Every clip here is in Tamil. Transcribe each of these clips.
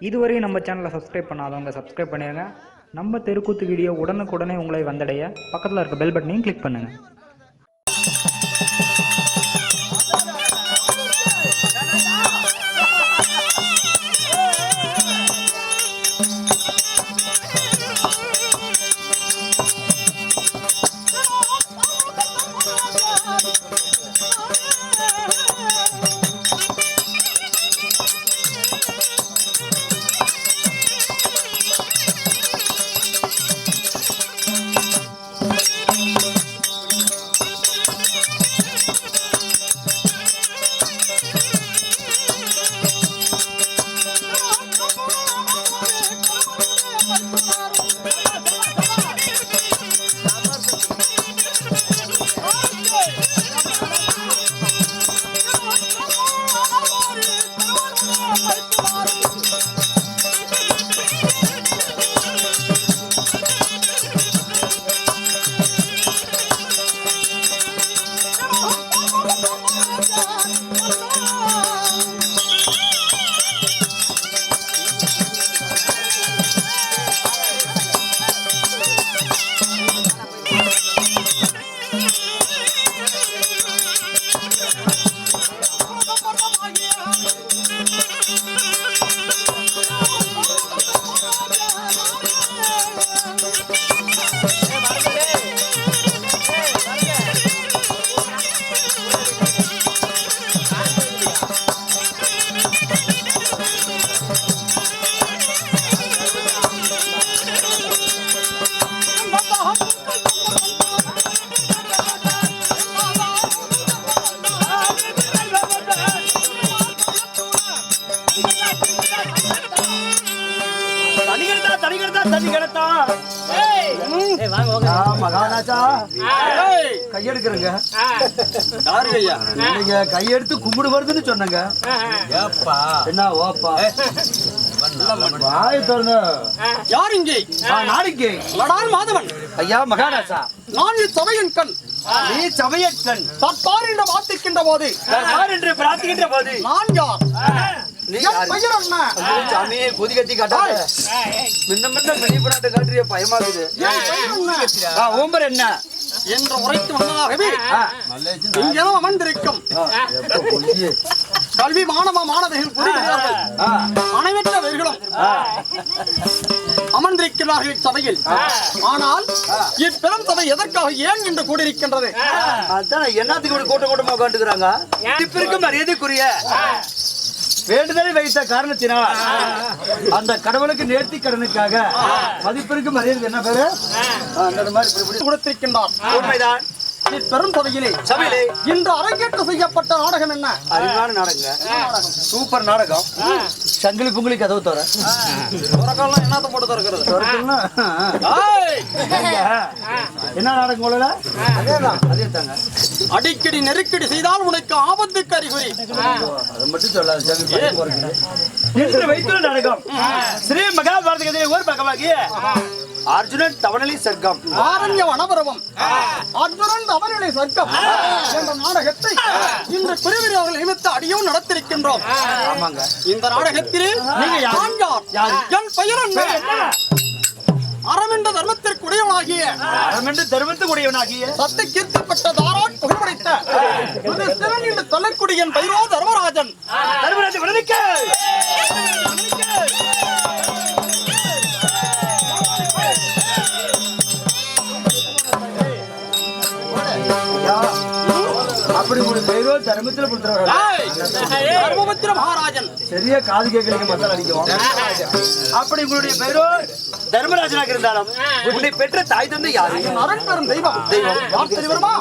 இதுவரையும் நம்ம சேனலை சப்ஸ்கிரைப் பண்ணாதவங்க சப்ஸ்கிரைப் பண்ணிடுங்க. நம்ம தெருக்கூத்து வீடியோ உடனுக்குடனே உங்களை வந்தடைய பக்கத்தில் இருக்க பெல் பட்டனையும் கிளிக் பண்ணுங்கள். கையெடுக்கிறங்க நீங்க கையெடுத்து கும்பிடு வருதுன்னு சொன்னங்க. என்ன ஓப்பா வாய திறந்து யார் இங்கே? நான் இங்கே லடான் மாதவன். ஐயா மகாராஜா, நான் சபையின் கண். நீ சபையின் கண். தற்பார் என்று வார்த்தைக்கின்ற போது என்று பிரார்த்திக்கின்ற போது நான் யார்? சாமி குதி கத்தி காட்டாத முன்ன முன்ன வெளிப்படாத காட்டுறிய பயமாகுது. ஓம்பர் என்ன என்று உரைத்து வந்ததாகவே இங்கெல்லாம் அமர்ந்திருக்கும் கல்வி மாணவர்கள் புரிகிறார்கள். அனைவற்றவர்களும் அமர்ந்திருக்கிறார்கள் சபையில். ஆனால் இப்பெரும் சபை எதற்காக ஏன் என்று கூடியிருக்கின்றது? அதான் என்னத்துக்கு ஒரு கூட்டம் கூட்டமா உட்காந்துக்கிறாங்க. இப்ப இருக்கும் மரியாதைக்குரிய வேண்டுதலை வைத்த காரணத்தினால் அந்த கடவுளுக்கு நேர்த்தி கடனுக்காக மதிப்பிற்கு மரியாதை என்ன பேரு அந்த மாதிரி கொடுத்திருக்கின்றார். உண்மைதான். பெரும் சபையிலே இன்று அரங்கேற்று செய்யப்பட்ட நாடகம் என்ன? அறிவான நாடகம், சூப்பர் நாடகம். சங்கிலி புங்கிலி கதவு தர என்னத்த போட்டு திறக்கிறது? என்ன நாடகம் போல அதே தாங்க. அடிக்கடி நெருக்கடி செய்தால் உனக்கு ஆபத்துக்கு அறிகுறி. அதை மட்டும் சொல்லாது. வைத்துள்ள நாடகம் ஸ்ரீ மகாபாரத ஒரு பக்கமாகிய அர்ஜுனன் தவணலி சர்க்கம், ஆரண்ய வனபரவம், அர்ஜுனன் தவணலி சர்க்கம் என்ற நாடகத்தை இந்த குருவினர்கள் நிமித்த அடியும் நடத்திருக்கின்றோம். இந்த நாடகத்திலே நீங்க யார்? என் பெயர் என்ன? அறமென்ற தர்மத்திற்கு உடையவனாகிய சத்தை கீர்த்திப்பட்ட தாரான் புகழ்படைத்த என்று சொல்லக்கூடிய என் பெயரோ தர்மராஜன். அப்படி ஒரு பேரோ தர்மத்துல தர்மபுத்திர மகாராஜன். சரியா காது கேட்கலீங்க, மசாலா அடிக்கும். அப்படி உங்களுடைய பேரோ தர்மராஜனாக இருந்தாலும் உன்னை பெற்ற தாய் தந்தை யாரு? அரண் பெறும் தெய்வம். யார் தெரியுமா?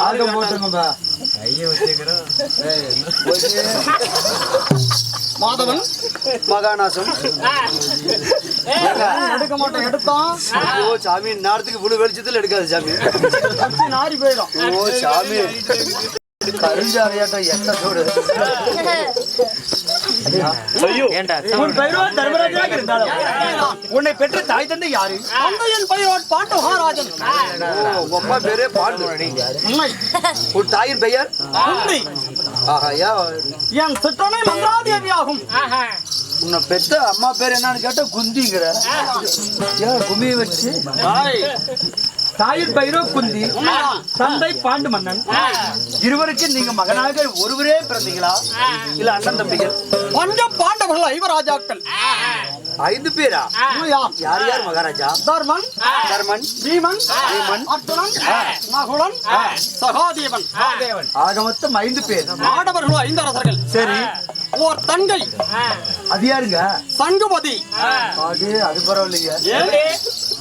ஆர்கம் போட்டுங்கப்பா. மாதவன் மகாநாசம். எடுக்க மாட்டேன், எடுத்தான் ஓ சாமி, நேரத்துக்கு புழு வெளிச்சத்தில் எடுக்காது சாமி. கட்சி நாரி போயிடும். ஓ சாமி, கருஞ்சாலையாட்டம் எட்டத்தோடு. உன் பெயரோ தர்மராஜனாக இருந்தாலும் உன்னை பெற்ற தாய் தந்தை யாரு? தந்தையின் பெயர் பாண்டு மகாராஜன். உங்க அப்பா பேரே பாண்டு. உண்மை. உன் தாயின் பெயர்? உண்மை. ஆஹா, என் சிற்றனை மந்திராதேவி ஆகும். உன்னை பெற்ற அம்மா பேர் என்னன்னு கேட்டா குந்திங்கிற. ஏன் கும்மியை வச்சு? தாயின் பெயரோ குந்தி, தந்தை பாண்டு மன்னன். இருவருக்கு நீங்க மகனாக ஒருவரே பிறந்தீங்களா இல்ல அண்ணன் தம்பிகள்? பஞ்ச பாண்டவர்கள் 5 ராஜாக்கள். 5 பேரா? யார் யார் மகாராஜா? தர்மன், தர்மன், பீமன், பீமன், அர்ஜுனன், நகுலன், சகாதேவன். ஆக மொத்தம் 5 பேர். ஆடவர்கள் 5 அரசர்கள். சரி. ஓர் தங்கை. அது யாருங்க? சங்குபதி. அது பரவாயில்லைங்க.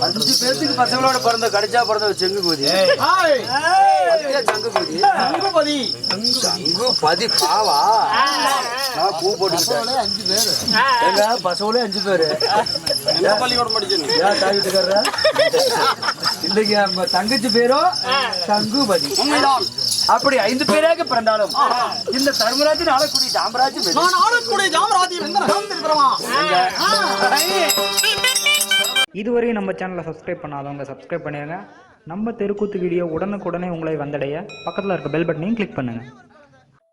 5 பேருக்கு பசங்களோட பிறந்த கடைச்சா பிறந்த செங்குபதி. சங்குபதி, சங்குபதி, சங்குபதி பாவா. நான் பூ போட்டுக்கிட்டேன். 5 பேரு எங்க பசங்களே 5 பேரு. பள்ளிக்கூடம் படிச்சேன். ஏன் தாய் வீட்டுக்காரர இல்லைங்க, நம்ம தங்கச்சி பேரோ சங்குபதி. உண்மைதான். அப்படி 5 பேராக பிறந்தாலும் இந்த தர்மராஜன் ஆளக்கூடிய ஜாமராஜன் நான் ஆளக்கூடிய ஜாமராஜ்யம் எந்த நகரம் தெரியுமா? இதுவரை நம்ம சேனலை சப்ஸ்கிரைப் பண்ணாதவங்க சப்ஸ்கிரைப் பண்ணிடுங்க. நம்ம தெருக்கூத்து வீடியோ உடனுக்குடனே உங்களை வந்தடைய பக்கத்தில் இருக்க பெல் பட்டனையும் கிளிக் பண்ணுங்கள்.